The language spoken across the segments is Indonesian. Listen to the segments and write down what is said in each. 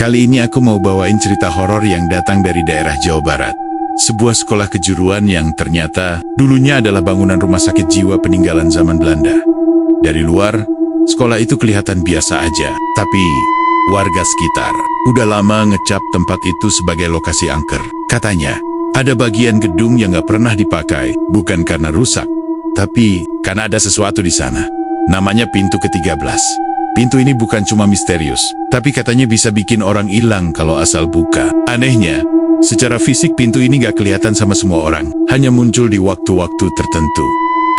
Kali ini aku mau bawain cerita horor yang datang dari daerah Jawa Barat. Sebuah sekolah kejuruan yang ternyata dulunya adalah bangunan rumah sakit jiwa peninggalan zaman Belanda. Dari luar, sekolah itu kelihatan biasa aja, tapi warga sekitar udah lama ngecap tempat itu sebagai lokasi angker. Katanya, ada bagian gedung yang gak pernah dipakai, bukan karena rusak, tapi karena ada sesuatu di sana. Namanya pintu ke-13. Pintu ini bukan cuma misterius, tapi katanya bisa bikin orang hilang kalau asal buka. Anehnya, secara fisik pintu ini gak kelihatan sama semua orang, hanya muncul di waktu-waktu tertentu,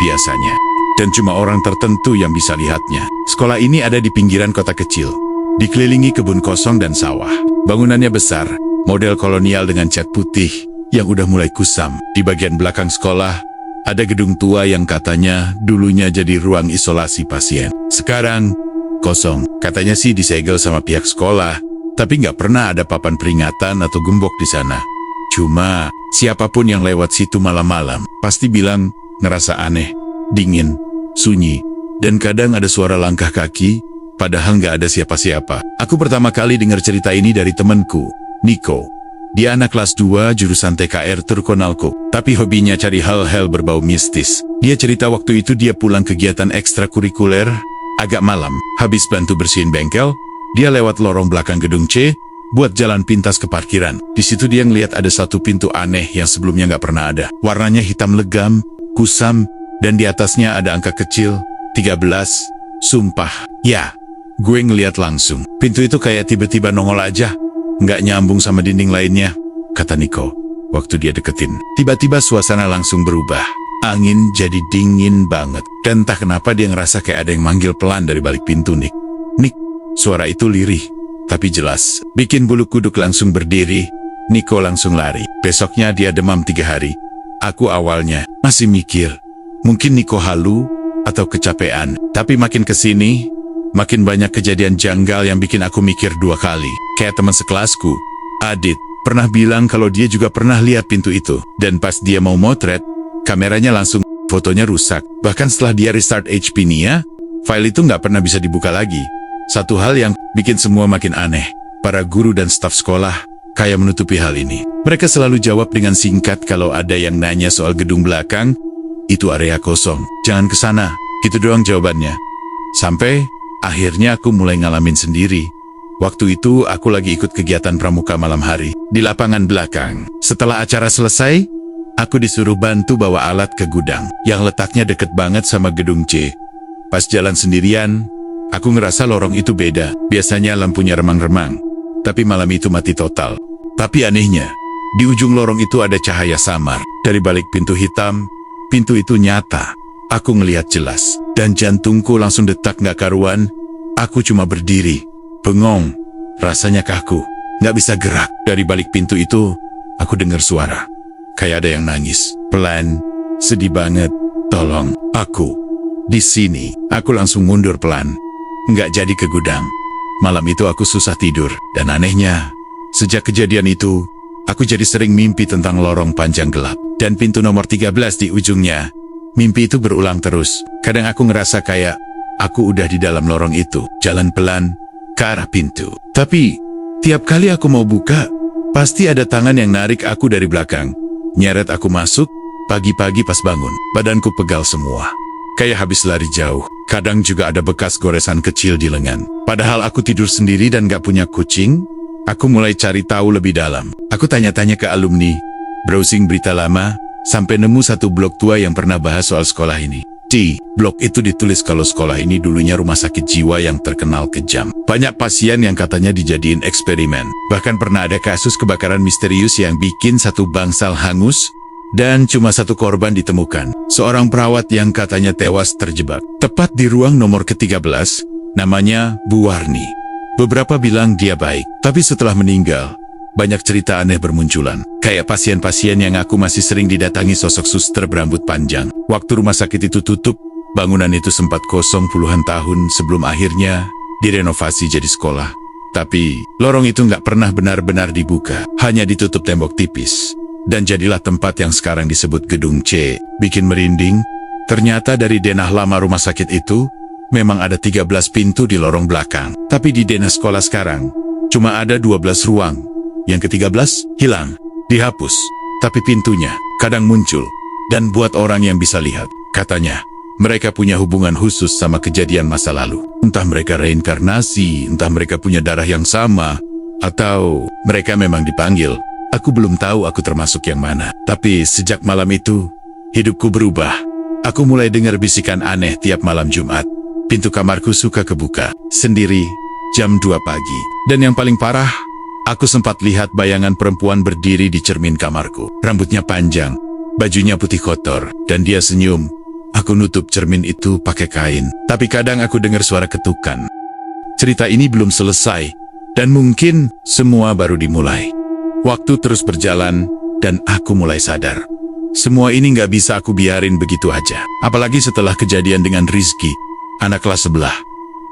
biasanya. Dan cuma orang tertentu yang bisa lihatnya. Sekolah ini ada di pinggiran kota kecil, dikelilingi kebun kosong dan sawah. Bangunannya besar, model kolonial dengan cat putih yang udah mulai kusam. Di bagian belakang sekolah, ada gedung tua yang katanya dulunya jadi ruang isolasi pasien. Sekarang kosong. Katanya sih disegel sama pihak sekolah, tapi nggak pernah ada papan peringatan atau gembok di sana. Cuma, siapapun yang lewat situ malam-malam, pasti bilang ngerasa aneh, dingin, sunyi, dan kadang ada suara langkah kaki, padahal nggak ada siapa-siapa. Aku pertama kali dengar cerita ini dari temanku, Niko. Dia anak kelas 2 jurusan TKR Turkonalko, tapi hobinya cari hal-hal berbau mistis. Dia cerita waktu itu dia pulang kegiatan ekstrakurikuler, agak malam, habis bantu bersihin bengkel, dia lewat lorong belakang gedung C, buat jalan pintas ke parkiran. Di situ dia ngeliat ada satu pintu aneh yang sebelumnya nggak pernah ada. Warnanya hitam legam, kusam, dan di atasnya ada angka kecil, 13. Sumpah, ya, gue ngeliat langsung. Pintu itu kayak tiba-tiba nongol aja, nggak nyambung sama dinding lainnya, kata Niko. Waktu dia deketin, tiba-tiba suasana langsung berubah. Angin jadi dingin banget. Dan entah kenapa dia ngerasa kayak ada yang manggil pelan dari balik pintu. Nik, Nik. Suara itu lirih, tapi jelas. Bikin bulu kuduk langsung berdiri. Niko langsung lari. Besoknya dia demam 3 hari. Aku awalnya masih mikir, mungkin Niko halu atau kecapean. Tapi makin kesini, makin banyak kejadian janggal yang bikin aku mikir 2 kali. Kayak teman sekelasku, Adit, pernah bilang kalau dia juga pernah lihat pintu itu. Dan pas dia mau motret, kameranya langsung, fotonya rusak. Bahkan setelah dia restart HP-nya, file itu nggak pernah bisa dibuka lagi. Satu hal yang bikin semua makin aneh. Para guru dan staf sekolah kayak menutupi hal ini. Mereka selalu jawab dengan singkat kalau ada yang nanya soal gedung belakang, itu area kosong, jangan ke sana. Gitu doang jawabannya. Sampai akhirnya aku mulai ngalamin sendiri. Waktu itu aku lagi ikut kegiatan pramuka malam hari di lapangan belakang. Setelah acara selesai, aku disuruh bantu bawa alat ke gudang yang letaknya deket banget sama gedung C. Pas jalan sendirian, aku ngerasa lorong itu beda. Biasanya lampunya remang-remang, tapi malam itu mati total. Tapi anehnya, di ujung lorong itu ada cahaya samar. Dari balik pintu hitam, pintu itu nyata. Aku ngelihat jelas, dan jantungku langsung detak gak karuan. Aku cuma berdiri, bengong, rasanya kaku, gak bisa gerak. Dari balik pintu itu, aku dengar suara. Kayak ada yang nangis, pelan, sedih banget. Tolong, aku di sini. Aku langsung mundur pelan, nggak jadi ke gudang. Malam itu aku susah tidur, dan anehnya, sejak kejadian itu, aku jadi sering mimpi tentang lorong panjang gelap dan pintu nomor 13 di ujungnya. Mimpi itu berulang terus. Kadang aku ngerasa kayak aku udah di dalam lorong itu, jalan pelan ke arah pintu. Tapi tiap kali aku mau buka, pasti ada tangan yang narik aku dari belakang. Nyeret aku masuk, pagi-pagi pas bangun, badanku pegal semua. Kayak habis lari jauh. Kadang juga ada bekas goresan kecil di lengan. Padahal aku tidur sendiri dan gak punya kucing, aku mulai cari tahu lebih dalam. Aku tanya-tanya ke alumni, browsing berita lama, sampai nemu satu blog tua yang pernah bahas soal sekolah ini. Di blog itu ditulis kalau sekolah ini dulunya rumah sakit jiwa yang terkenal kejam. Banyak pasien yang katanya dijadiin eksperimen. Bahkan pernah ada kasus kebakaran misterius yang bikin satu bangsal hangus, dan cuma satu korban ditemukan. Seorang perawat yang katanya tewas terjebak tepat di ruang nomor ke-13, namanya Bu Warni. Beberapa bilang dia baik, tapi setelah meninggal, banyak cerita aneh bermunculan. Kayak pasien-pasien yang aku masih sering didatangi sosok suster berambut panjang. Waktu rumah sakit itu tutup, bangunan itu sempat kosong puluhan tahun sebelum akhirnya direnovasi jadi sekolah. Tapi lorong itu nggak pernah benar-benar dibuka, hanya ditutup tembok tipis. Dan jadilah tempat yang sekarang disebut Gedung C. Bikin merinding, ternyata dari denah lama rumah sakit itu, memang ada 13 pintu di lorong belakang. Tapi di denah sekolah sekarang, Cuma ada 12 ruang. Yang ke-13 hilang, dihapus. Tapi pintunya kadang muncul dan buat orang yang bisa lihat. Katanya, mereka punya hubungan khusus sama kejadian masa lalu. Entah mereka reinkarnasi, entah mereka punya darah yang sama, atau mereka memang dipanggil. Aku belum tahu aku termasuk yang mana. Tapi sejak malam itu, hidupku berubah. Aku mulai dengar bisikan aneh tiap malam Jumat. Pintu kamarku suka kebuka sendiri jam 2 pagi. Dan yang paling parah, aku sempat lihat bayangan perempuan berdiri di cermin kamarku. Rambutnya panjang, bajunya putih kotor, dan dia senyum. Aku nutup cermin itu pakai kain. Tapi kadang aku dengar suara ketukan. Cerita ini belum selesai, dan mungkin semua baru dimulai. Waktu terus berjalan, dan aku mulai sadar. Semua ini nggak bisa aku biarin begitu aja. Apalagi setelah kejadian dengan Rizky, anak kelas sebelah.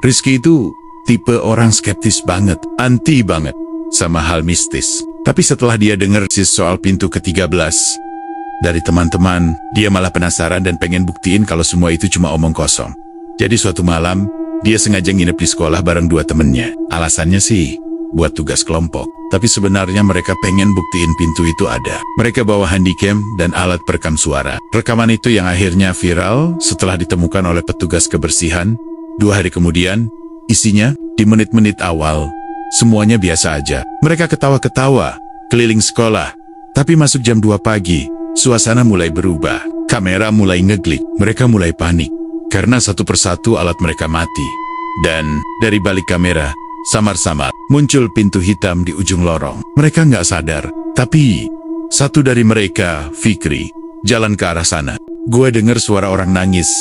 Rizky itu tipe orang skeptis banget, anti banget sama hal mistis. Tapi setelah dia dengar soal pintu ke-13 dari teman-teman, dia malah penasaran dan pengen buktiin kalau semua itu cuma omong kosong. Jadi suatu malam, dia sengaja nginep di sekolah bareng 2 temennya. Alasannya sih buat tugas kelompok. Tapi sebenarnya mereka pengen buktiin pintu itu ada. Mereka bawa handycam dan alat perekam suara. Rekaman itu yang akhirnya viral setelah ditemukan oleh petugas kebersihan. 2 hari kemudian, isinya di menit-menit awal, semuanya biasa aja. Mereka ketawa-ketawa, keliling sekolah. Tapi masuk jam 2 pagi, suasana mulai berubah. Kamera mulai ngeglik. Mereka mulai panik karena satu persatu alat mereka mati. Dan dari balik kamera, samar-samar muncul pintu hitam di ujung lorong. Mereka nggak sadar, tapi satu dari mereka, Fikri, jalan ke arah sana. Gue dengar suara orang nangis.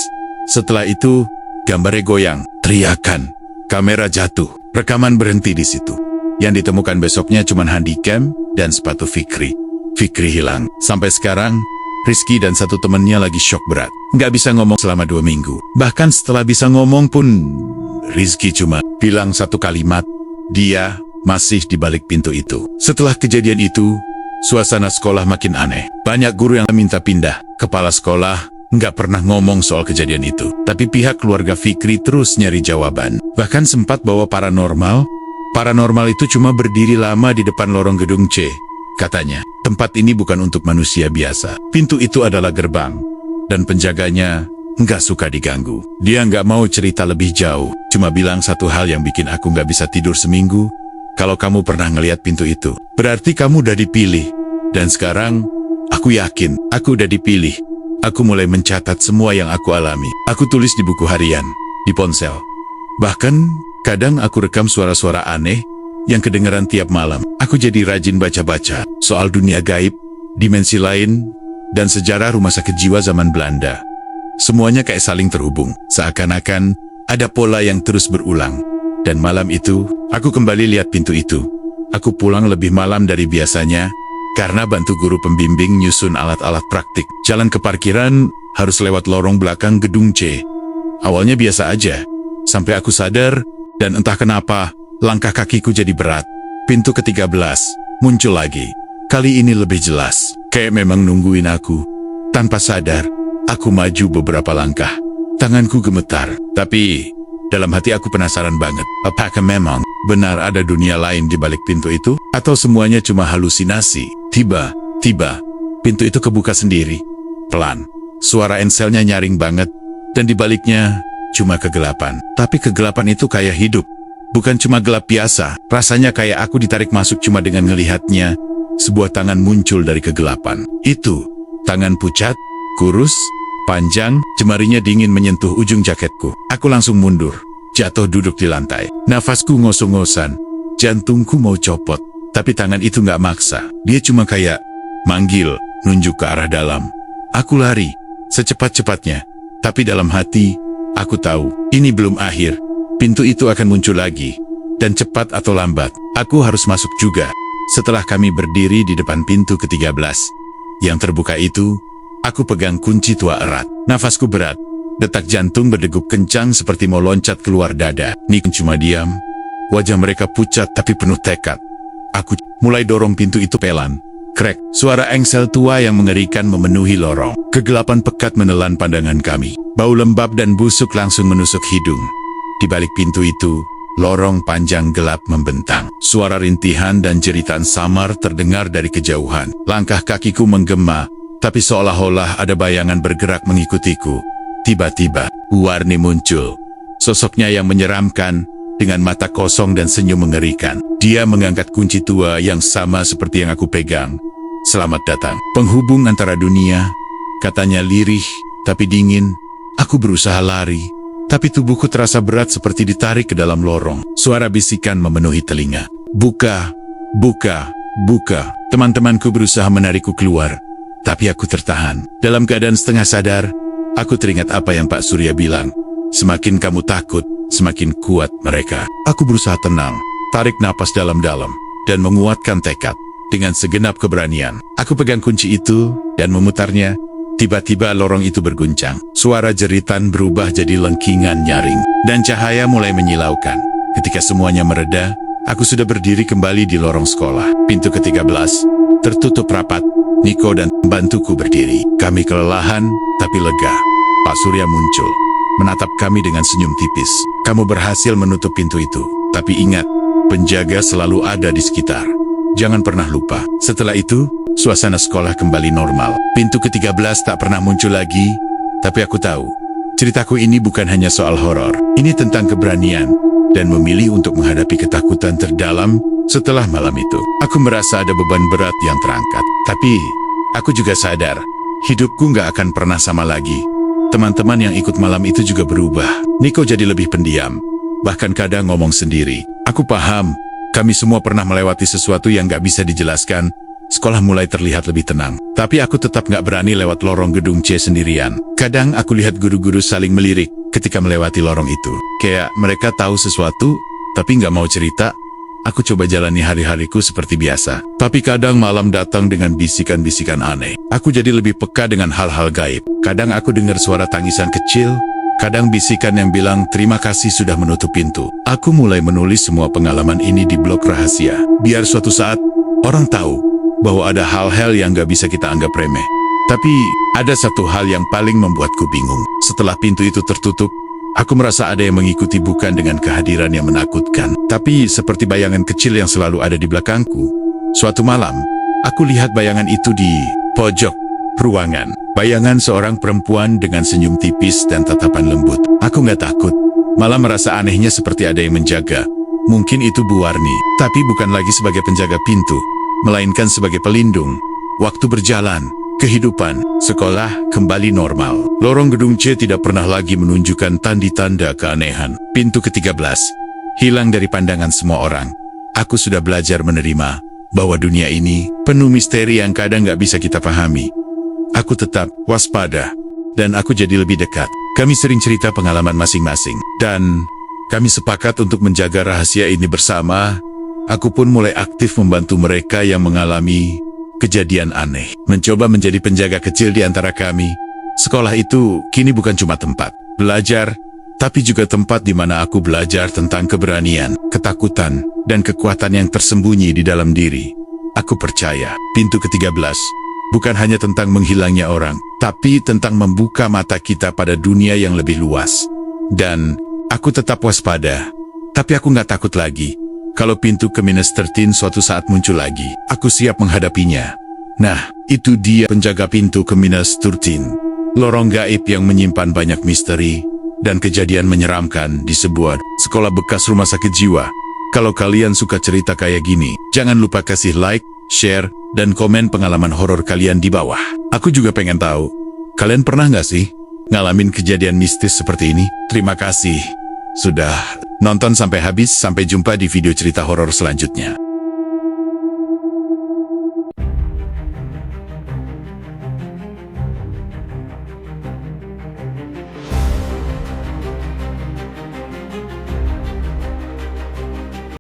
Setelah itu, gambarnya goyang, teriakan, kamera jatuh, rekaman berhenti di situ. Yang ditemukan besoknya cuma handycam dan sepatu Fikri. Fikri hilang. Sampai sekarang, Rizky dan 1 temannya lagi shock berat. Nggak bisa ngomong selama 2 minggu. Bahkan setelah bisa ngomong pun, Rizky cuma bilang 1 kalimat, dia masih di balik pintu itu. Setelah kejadian itu, suasana sekolah makin aneh. Banyak guru yang minta pindah. Kepala sekolah nggak pernah ngomong soal kejadian itu. Tapi pihak keluarga Fikri terus nyari jawaban. Bahkan sempat bawa paranormal. Paranormal itu cuma berdiri lama di depan lorong gedung C. Katanya, tempat ini bukan untuk manusia biasa. Pintu itu adalah gerbang. Dan penjaganya nggak suka diganggu. Dia nggak mau cerita lebih jauh. Cuma bilang satu hal yang bikin aku nggak bisa tidur seminggu. Kalau kamu pernah ngelihat pintu itu, berarti kamu udah dipilih. Dan sekarang, aku yakin aku udah dipilih. Aku mulai mencatat semua yang aku alami. Aku tulis di buku harian, di ponsel. Bahkan, kadang aku rekam suara-suara aneh yang kedengeran tiap malam. Aku jadi rajin baca-baca soal dunia gaib, dimensi lain, dan sejarah rumah sakit jiwa zaman Belanda. Semuanya kayak saling terhubung, seakan-akan ada pola yang terus berulang. Dan malam itu, aku kembali lihat pintu itu. Aku pulang lebih malam dari biasanya, karena bantu guru pembimbing nyusun alat-alat praktik. Jalan ke parkiran harus lewat lorong belakang gedung C. Awalnya biasa aja, sampai aku sadar, dan entah kenapa, langkah kakiku jadi berat. Pintu ke-13 muncul lagi. Kali ini lebih jelas, kayak memang nungguin aku. Tanpa sadar, aku maju beberapa langkah. Tanganku gemetar, tapi dalam hati aku penasaran banget. Apakah memang benar ada dunia lain di balik pintu itu? Atau semuanya cuma halusinasi? Tiba-tiba, pintu itu kebuka sendiri. Pelan, suara enselnya nyaring banget, dan di baliknya cuma kegelapan. Tapi kegelapan itu kayak hidup. Bukan cuma gelap biasa, rasanya kayak aku ditarik masuk cuma dengan ngelihatnya. Sebuah tangan muncul dari kegelapan. Itu, tangan pucat, kurus, panjang, jemarinya dingin menyentuh ujung jaketku. Aku langsung mundur, jatuh duduk di lantai. Nafasku ngos-ngosan, jantungku mau copot. Tapi tangan itu nggak maksa. Dia cuma kayak manggil, nunjuk ke arah dalam. Aku lari, secepat-cepatnya. Tapi dalam hati, aku tahu, ini belum akhir. Pintu itu akan muncul lagi. Dan cepat atau lambat, aku harus masuk juga. Setelah kami berdiri di depan pintu ke-13, yang terbuka itu, aku pegang kunci tua erat. Nafasku berat, detak jantung berdegup kencang seperti mau loncat keluar dada. Nick cuma diam, wajah mereka pucat tapi penuh tekad. Aku mulai dorong pintu itu pelan. Krek, suara engsel tua yang mengerikan memenuhi lorong. Kegelapan pekat menelan pandangan kami. Bau lembab dan busuk langsung menusuk hidung. Di balik pintu itu, lorong panjang gelap membentang. Suara rintihan dan jeritan samar terdengar dari kejauhan. Langkah kakiku menggema, tapi seolah-olah ada bayangan bergerak mengikutiku. Tiba-tiba, Warni muncul. Sosoknya yang menyeramkan, dengan mata kosong dan senyum mengerikan. Dia mengangkat kunci tua yang sama seperti yang aku pegang. Selamat datang, penghubung antara dunia, katanya lirih, tapi dingin. Aku berusaha lari, tapi tubuhku terasa berat seperti ditarik ke dalam lorong. Suara bisikan memenuhi telinga. Buka, buka, buka. Teman-temanku berusaha menarikku keluar, tapi aku tertahan. Dalam keadaan setengah sadar, aku teringat apa yang Pak Surya bilang. Semakin kamu takut, semakin kuat mereka. Aku berusaha tenang, tarik napas dalam-dalam, dan menguatkan tekad. Dengan segenap keberanian, aku pegang kunci itu, dan memutarnya. Tiba-tiba lorong itu berguncang. Suara jeritan berubah jadi lengkingan nyaring, dan cahaya mulai menyilaukan. Ketika semuanya mereda, aku sudah berdiri kembali di lorong sekolah. Pintu ke-13 tertutup rapat. Niko dan pembantuku berdiri. Kami kelelahan, tapi lega. Pak Surya muncul, menatap kami dengan senyum tipis. Kamu berhasil menutup pintu itu, tapi ingat, penjaga selalu ada di sekitar. Jangan pernah lupa. Setelah itu, suasana sekolah kembali normal. Pintu ke-13 tak pernah muncul lagi, tapi aku tahu, ceritaku ini bukan hanya soal horor. Ini tentang keberanian, dan memilih untuk menghadapi ketakutan terdalam setelah malam itu. Aku merasa ada beban berat yang terangkat. Tapi, aku juga sadar, hidupku nggak akan pernah sama lagi. Teman-teman yang ikut malam itu juga berubah. Niko jadi lebih pendiam, bahkan kadang ngomong sendiri. Aku paham, kami semua pernah melewati sesuatu yang gak bisa dijelaskan. Sekolah mulai terlihat lebih tenang. Tapi aku tetap gak berani lewat lorong gedung C sendirian. Kadang aku lihat guru-guru saling melirik ketika melewati lorong itu. Kayak mereka tahu sesuatu, tapi gak mau cerita. Aku coba jalani hari-hariku seperti biasa. Tapi kadang malam datang dengan bisikan-bisikan aneh. Aku jadi lebih peka dengan hal-hal gaib. Kadang aku dengar suara tangisan kecil, kadang bisikan yang bilang terima kasih sudah menutup pintu. Aku mulai menulis semua pengalaman ini di blog rahasia. Biar suatu saat, orang tahu bahwa ada hal-hal yang gak bisa kita anggap remeh. Tapi, ada satu hal yang paling membuatku bingung. Setelah pintu itu tertutup, aku merasa ada yang mengikuti bukan dengan kehadiran yang menakutkan, tapi seperti bayangan kecil yang selalu ada di belakangku. Suatu malam, aku lihat bayangan itu di pojok ruangan. Bayangan seorang perempuan dengan senyum tipis dan tatapan lembut. Aku nggak takut, malah merasa anehnya seperti ada yang menjaga. Mungkin itu Bu Warni, tapi bukan lagi sebagai penjaga pintu, melainkan sebagai pelindung. Waktu berjalan, kehidupan sekolah kembali normal. Lorong gedung C tidak pernah lagi menunjukkan tanda-tanda keanehan. Pintu ke-13 hilang dari pandangan semua orang. Aku sudah belajar menerima bahwa dunia ini penuh misteri yang kadang nggak bisa kita pahami. Aku tetap waspada, dan aku jadi lebih dekat. Kami sering cerita pengalaman masing-masing, dan kami sepakat untuk menjaga rahasia ini bersama. Aku pun mulai aktif membantu mereka yang mengalami kejadian aneh. Mencoba menjadi penjaga kecil di antara kami. Sekolah itu kini bukan cuma tempat belajar, tapi juga tempat di mana aku belajar tentang keberanian, ketakutan, dan kekuatan yang tersembunyi di dalam diri. Aku percaya, pintu ke-13 bukan hanya tentang menghilangnya orang, tapi tentang membuka mata kita pada dunia yang lebih luas. Dan aku tetap waspada, tapi aku nggak takut lagi. Kalau pintu ke -13 suatu saat muncul lagi, aku siap menghadapinya. Nah, itu dia penjaga pintu ke -13. Lorong gaib yang menyimpan banyak misteri dan kejadian menyeramkan di sebuah sekolah bekas rumah sakit jiwa. Kalau kalian suka cerita kayak gini, jangan lupa kasih like, share, dan komen pengalaman horor kalian di bawah. Aku juga pengen tahu, kalian pernah nggak sih ngalamin kejadian mistis seperti ini? Terima kasih sudah nonton sampai habis. Sampai jumpa di video cerita horor selanjutnya.